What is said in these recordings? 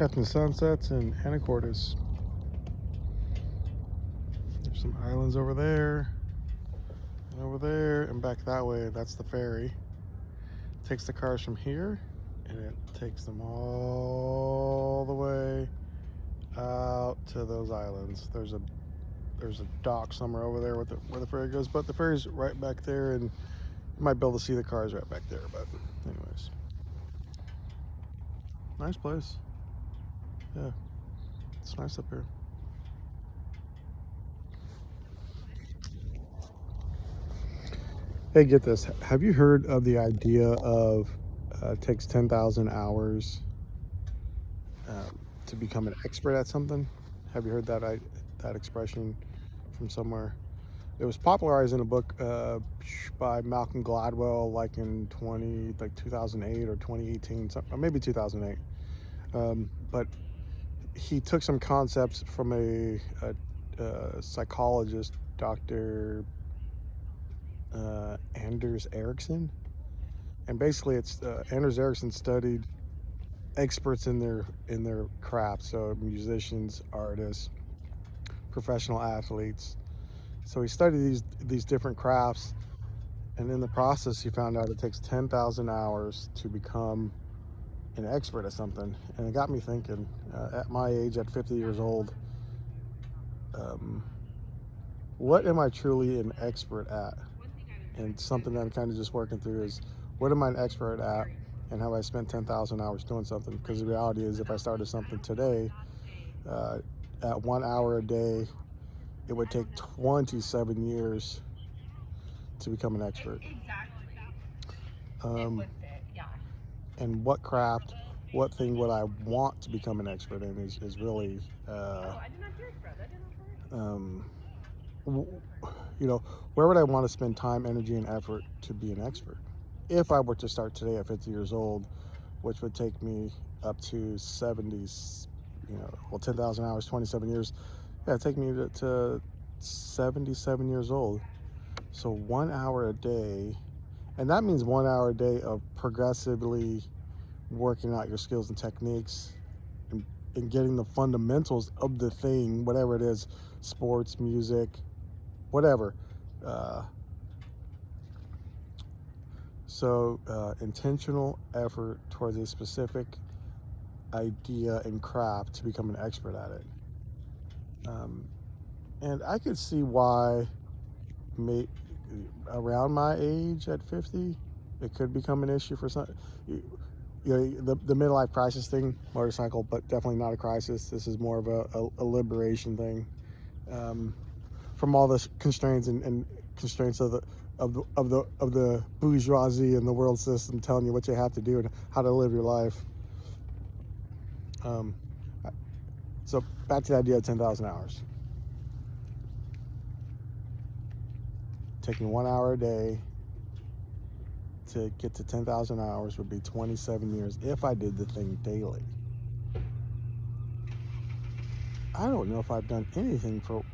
Catching sunsets in Anacortes. There's some islands over there, and back that way. That's the ferry. It takes the cars from here, and it takes them all the way out to those islands. There's a dock somewhere over there where the ferry goes, but the ferry's right back there, and you might be able to see the cars right back there. But anyways, nice place. Yeah, it's nice up here. Hey, get this. Have you heard of the idea of it takes 10,000 hours to become an expert at something? Have you heard that expression from somewhere? It was popularized in a book by Malcolm Gladwell, like in 2008 or 2018, or maybe 2008. But he took some concepts from a psychologist, Dr. Anders Erickson, and basically it's Anders Erickson studied experts in their craft, so musicians, artists, professional athletes. So he studied these different crafts, and in the process he found out it takes 10,000 hours to become an expert at something. And it got me thinking, at my age, at 50 years old, what am I truly an expert at? And something that I'm kind of just working through is, what am I an expert at, and have I spent 10,000 hours doing something? Because the reality is, if I started something today, at 1 hour a day, it would take 27 years to become an expert. And what craft, what thing would I want to become an expert in is really, where would I want to spend time, energy, and effort to be an expert? If I were to start today at 50 years old, which would take me up to 70s, 10,000 hours, 27 years. Yeah, it'd take me to 77 years old. So 1 hour a day, and that means 1 hour a day of progressively working out your skills and techniques and getting the fundamentals of the thing, whatever it is, sports, music, whatever. Intentional effort towards a specific idea and craft to become an expert at it. And I could see why around my age at 50, it could become an issue for some. The midlife crisis thing, motorcycle, but definitely not a crisis. This is more of a liberation thing from all the constraints and constraints of the bourgeoisie and the world system telling you what you have to do and how to live your life. So back to the idea of 10,000 hours. Taking 1 hour a day to get to 10,000 hours would be 27 years if I did the thing daily. I don't know if I've done anything for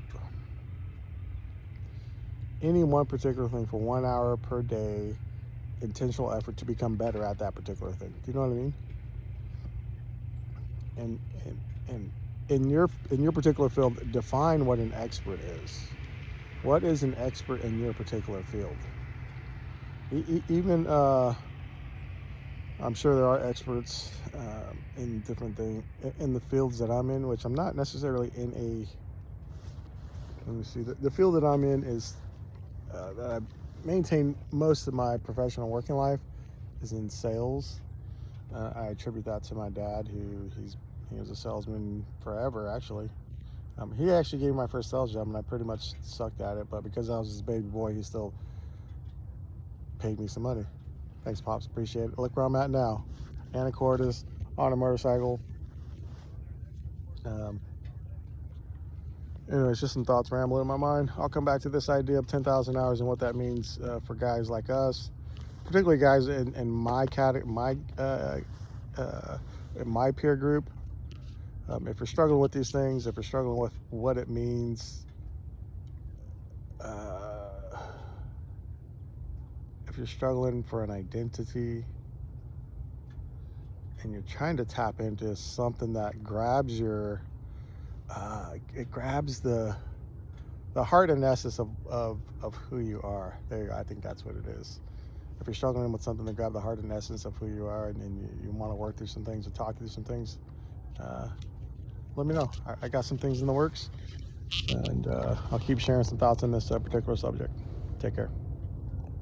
any one particular thing for 1 hour per day, intentional effort to become better at that particular thing. Do you know what I mean? And in your particular field, define what an expert is. What is an expert in your particular field? Even I'm sure there are experts in different things in the fields that I'm in, which I'm not necessarily in a. Let me see. The field that I'm in is that I maintain most of my professional working life is in sales. I attribute that to my dad, he was a salesman forever, actually. He actually gave me my first sales job, and I pretty much sucked at it. But because I was his baby boy, he still paid me some money. Thanks, Pops. Appreciate it. Look where I'm at now. Anacortes, on a motorcycle. Anyways, just some thoughts rambling in my mind. I'll come back to this idea of 10,000 hours and what that means for guys like us, particularly guys in my in my peer group. If you're struggling with these things, if you're struggling with what it means, if you're struggling for an identity, and you're trying to tap into something that grabs your, it grabs the heart and essence of who you are. There you go. I think that's what it is. If you're struggling with something to grab the heart and essence of who you are, and you want to work through some things or talk through some things, let me know. I got some things in the works, and I'll keep sharing some thoughts on this particular subject. Take care.